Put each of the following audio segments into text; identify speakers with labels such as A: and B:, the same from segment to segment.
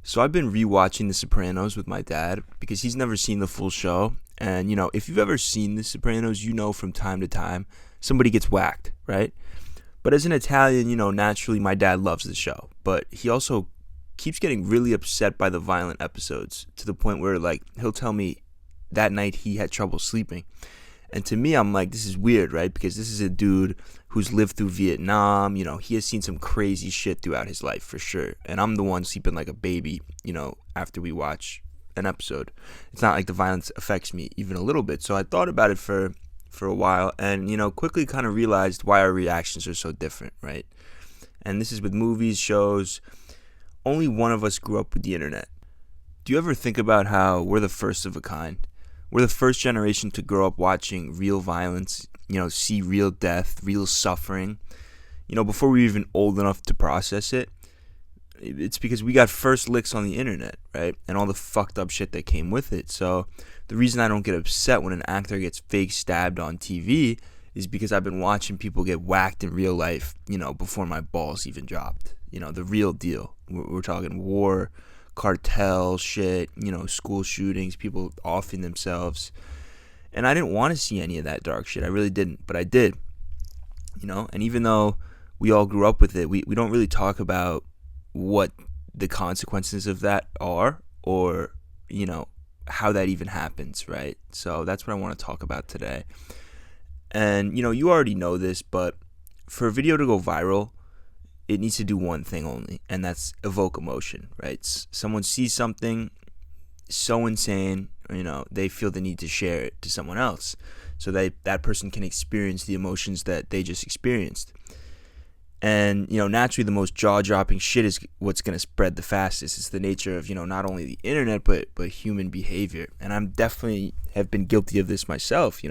A: So I've been rewatching The Sopranos with my dad because he's never seen the full show. And, if you've ever seen The Sopranos, from time to time somebody gets whacked, right? But as an Italian, naturally my dad loves the show. But he also keeps getting really upset by the violent episodes to the point where, like, he'll tell me that night he had trouble sleeping. And to me, I'm like, this is weird, right? Because this is a dude who's lived through Vietnam. He has seen some crazy shit throughout his life for sure. And I'm the one sleeping like a baby, after we watch an episode. It's not like the violence affects me even a little bit. So I thought about it for a while and, quickly kind of realized why our reactions are so different, right? And this is with movies, shows. Only one of us grew up with the internet. Do you ever think about how we're the first of a kind? We're the first generation to grow up watching real violence, see real death, real suffering. Before we were even old enough to process it. It's because we got first licks on the internet, right? And all the fucked up shit that came with it. So the reason I don't get upset when an actor gets fake stabbed on TV is because I've been watching people get whacked in real life, before my balls even dropped. The real deal. We're talking war, cartel shit, school shootings, people offing themselves. And I didn't want to see any of that dark shit. I really didn't, but I did. And even though we all grew up with it, we don't really talk about what the consequences of that are or, how that even happens, right? So that's what I want to talk about today. And, you already know this, but for a video to go viral, it needs to do one thing only, and that's evoke emotion, right? Someone sees something so insane, they feel the need to share it to someone else so that person can experience the emotions that they just experienced. And, naturally the most jaw-dropping shit is what's going to spread the fastest. It's the nature of, not only the internet, but human behavior. And I'm definitely have been guilty of this myself,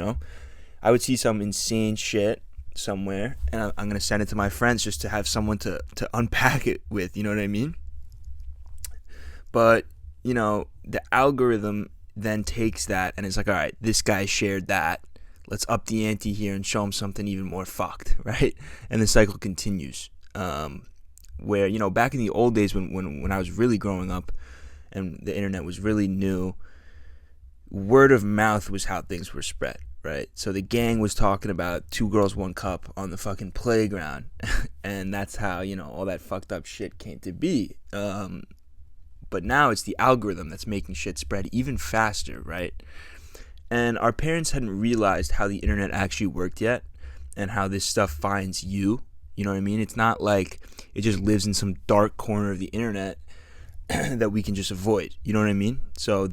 A: I would see some insane shit somewhere and I'm going to send it to my friends just to have someone to unpack it with, you know what I mean? But, the algorithm then takes that and it's like, all right, this guy shared that. Let's up the ante here and show him something even more fucked, right? And the cycle continues. Where, back in the old days when I was really growing up and the internet was really new, word of mouth was how things were spread, right? So the gang was talking about 2 girls, 1 cup on the fucking playground. And that's how, all that fucked up shit came to be. But now it's the algorithm that's making shit spread even faster, right? And our parents hadn't realized how the internet actually worked yet and how this stuff finds you. You know what I mean? It's not like it just lives in some dark corner of the internet that we can just avoid. You know what I mean? So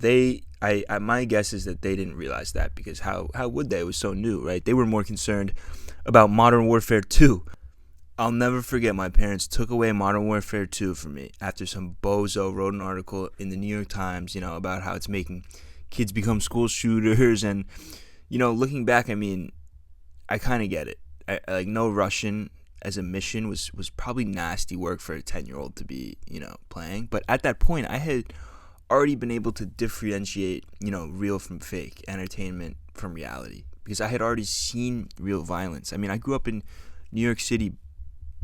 A: my guess is that they didn't realize that because how would they? It was so new, right? They were more concerned about Modern Warfare 2. I'll never forget my parents took away Modern Warfare 2 from me after some bozo wrote an article in the New York Times, about how it's making kids become school shooters. And, looking back, I mean, I kind of get it. Like, no Russian as a mission was probably nasty work for a 10-year-old to be, playing. But at that point, I had already been able to differentiate, real from fake, entertainment from reality. Because I had already seen real violence. I mean, I grew up in New York City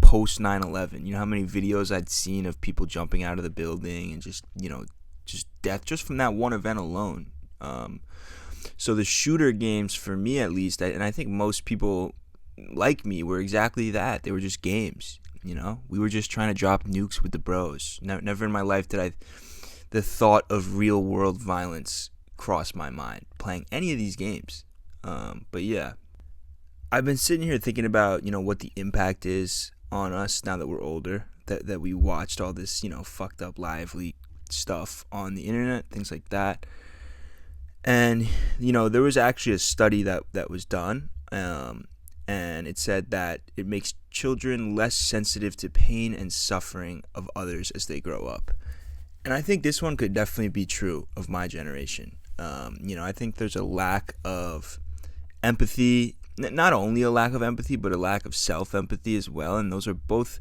A: post 9/11. You know how many videos I'd seen of people jumping out of the building and just death just from that one event alone. So the shooter games, for me at least, and I think most people like me, were exactly that. They were just games, We were just trying to drop nukes with the bros. Never in my life did the thought of real world violence cross my mind playing any of these games. But yeah, I've been sitting here thinking about, what the impact is on us now that we're older, that we watched all this, fucked up lively stuff on the internet, things like that. And, there was actually a study that was done, and it said that it makes children less sensitive to pain and suffering of others as they grow up. And I think this one could definitely be true of my generation. I think there's a lack of empathy, not only a lack of empathy, but a lack of self-empathy as well. And those are both,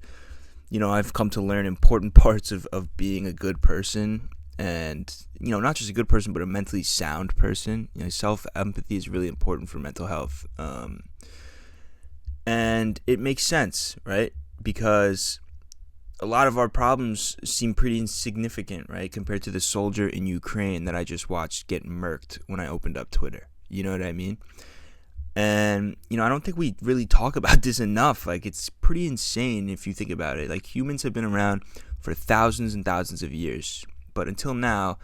A: I've come to learn important parts of being a good person and, not just a good person, but a mentally sound person. Self-empathy is really important for mental health. And it makes sense, right? Because a lot of our problems seem pretty insignificant, right, compared to the soldier in Ukraine that I just watched get murked when I opened up Twitter. You know what I mean? And, I don't think we really talk about this enough. Like, it's pretty insane if you think about it. Like, humans have been around for thousands and thousands of years. But until now,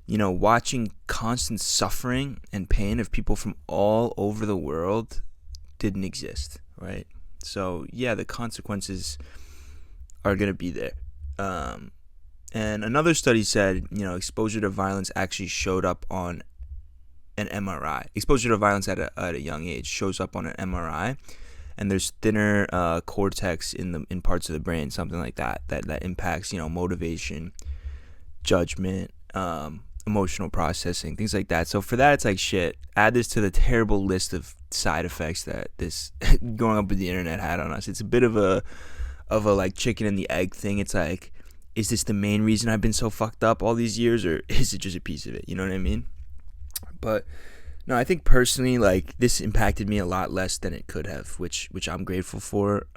A: watching constant suffering and pain of people from all over the world didn't exist, right? So, yeah, the consequences are going to be there. And another study said, exposure to violence actually showed up on an MRI. Exposure to violence at a young age shows up on an MRI, and there's thinner cortex in parts of the brain, something like that impacts motivation, judgment, emotional processing, things like that. So for that, it's like, shit, add this to the terrible list of side effects that this growing up with the internet had on us. It's a bit of a like chicken and the egg thing. It's like, is this the main reason I've been so fucked up all these years, or is it just a piece of it? You know what I mean? But no, I think personally, like, this impacted me a lot less than it could have, which I'm grateful for.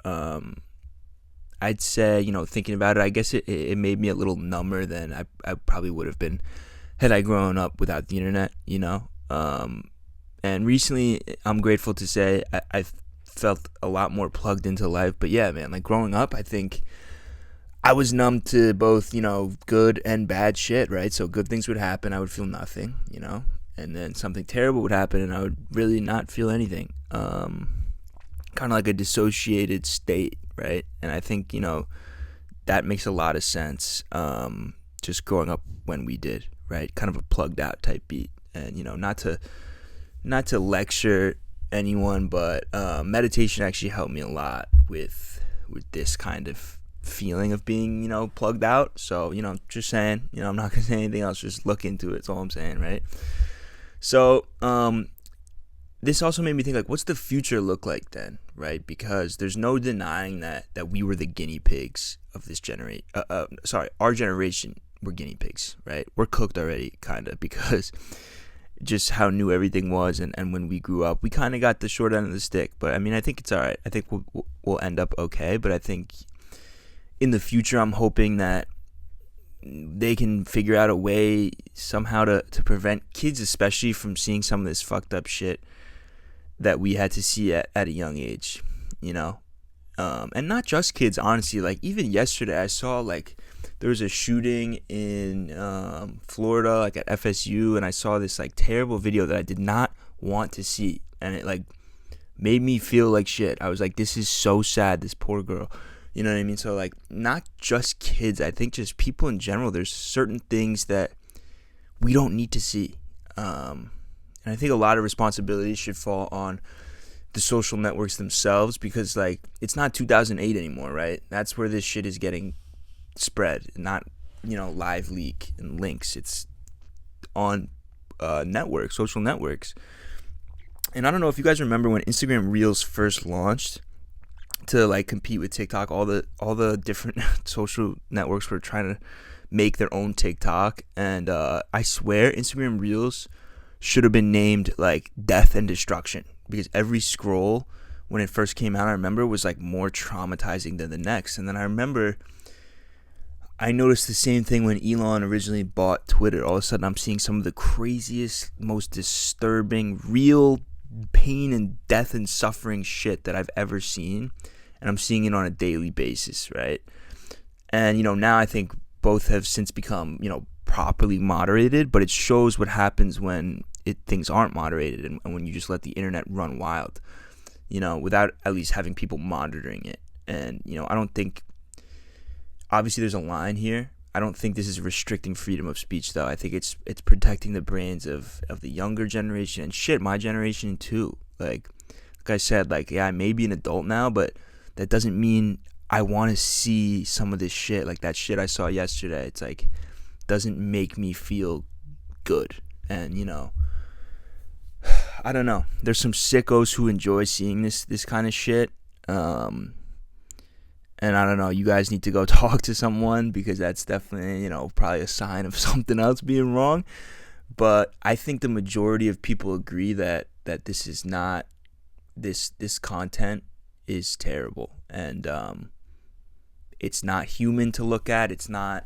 A: I'd say, thinking about it, I guess it made me a little number than I probably would have been had I grown up without the internet, and recently, I'm grateful to say I've felt a lot more plugged into life. But yeah, man, like, growing up, I think I was numb to both, good and bad shit, right? So good things would happen, I would feel nothing, and then something terrible would happen and I would really not feel anything. Kind of like a dissociated state, right? And I think, that makes a lot of sense, just growing up when we did, right? Kind of a plugged out type beat. And, not to lecture anyone, but meditation actually helped me a lot with this kind of feeling of being, plugged out. So, just saying, I'm not gonna say anything else, just look into it. That's all I'm saying, right? So, this also made me think, like, what's the future look like then, right? Because there's no denying that we were the guinea pigs of this generation. Our generation were guinea pigs, right? We're cooked already, kind of, because just how new everything was, and when we grew up, we kind of got the short end of the stick. But I mean, I think it's all right. I think we'll end up okay. But I think in the future, I'm hoping that they can figure out a way somehow to prevent kids, especially, from seeing some of this fucked up shit that we had to see at a young age, and not just kids, honestly. Like, even yesterday, I saw, like, there was a shooting in Florida, like at FSU, and I saw this, like, terrible video that I did not want to see, and it, like, made me feel like shit. I was like, this is so sad, this poor girl. You know what I mean? So, like, not just kids, I think just people in general, there's certain things that we don't need to see. And I think a lot of responsibility should fall on the social networks themselves, because, like, it's not 2008 anymore, right? That's where this shit is getting spread, not, live leak and links. It's on networks, social networks. And I don't know if you guys remember when Instagram Reels first launched to, like, compete with TikTok. All the different social networks were trying to make their own TikTok, and I swear Instagram Reels should have been named, like, Death and Destruction, because every scroll when it first came out, I remember, was, like, more traumatizing than the next. And then I remember I noticed the same thing when Elon originally bought Twitter. All of a sudden, I'm seeing some of the craziest, most disturbing, real pain and death and suffering shit that I've ever seen, and I'm seeing it on a daily basis, right? And now I think both have since become properly moderated, but it shows what happens when things aren't moderated, and when you just let the internet run wild, without at least having people monitoring it. And I don't think, obviously there's a line here. I don't think this is restricting freedom of speech, though. I think it's protecting the brains of the younger generation, and shit, my generation too. Like I said, like, yeah, I may be an adult now, but that doesn't mean I want to see some of this shit. Like that shit I saw yesterday, it's like, doesn't make me feel good. And I don't know. There's some sickos who enjoy seeing this kind of shit. And I don't know, you guys need to go talk to someone, because that's definitely, probably a sign of something else being wrong. But I think the majority of people agree that this is not, this content is terrible. And It's not human to look at. It's not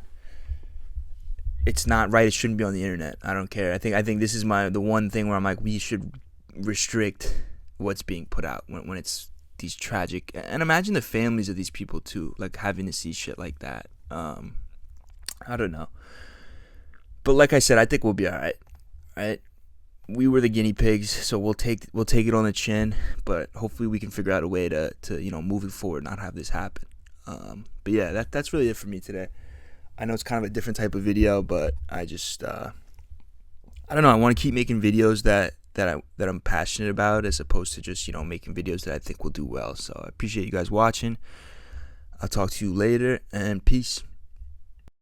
A: right. It shouldn't be on the internet. I don't care. I think this is the one thing where I'm like, we should restrict what's being put out when it's these tragic, and imagine the families of these people too, like having to see shit like that. I don't know. But like I said, I think we'll be all right. Right? We were the guinea pigs, so we'll take it on the chin. But hopefully, we can figure out a way to moving forward, not have this happen. But yeah, that's really it for me today. I know it's kind of a different type of video, but I just I don't know. I want to keep making videos that I'm passionate about, as opposed to just making videos that I think will do well. So I appreciate you guys watching. I'll talk to you later, and peace.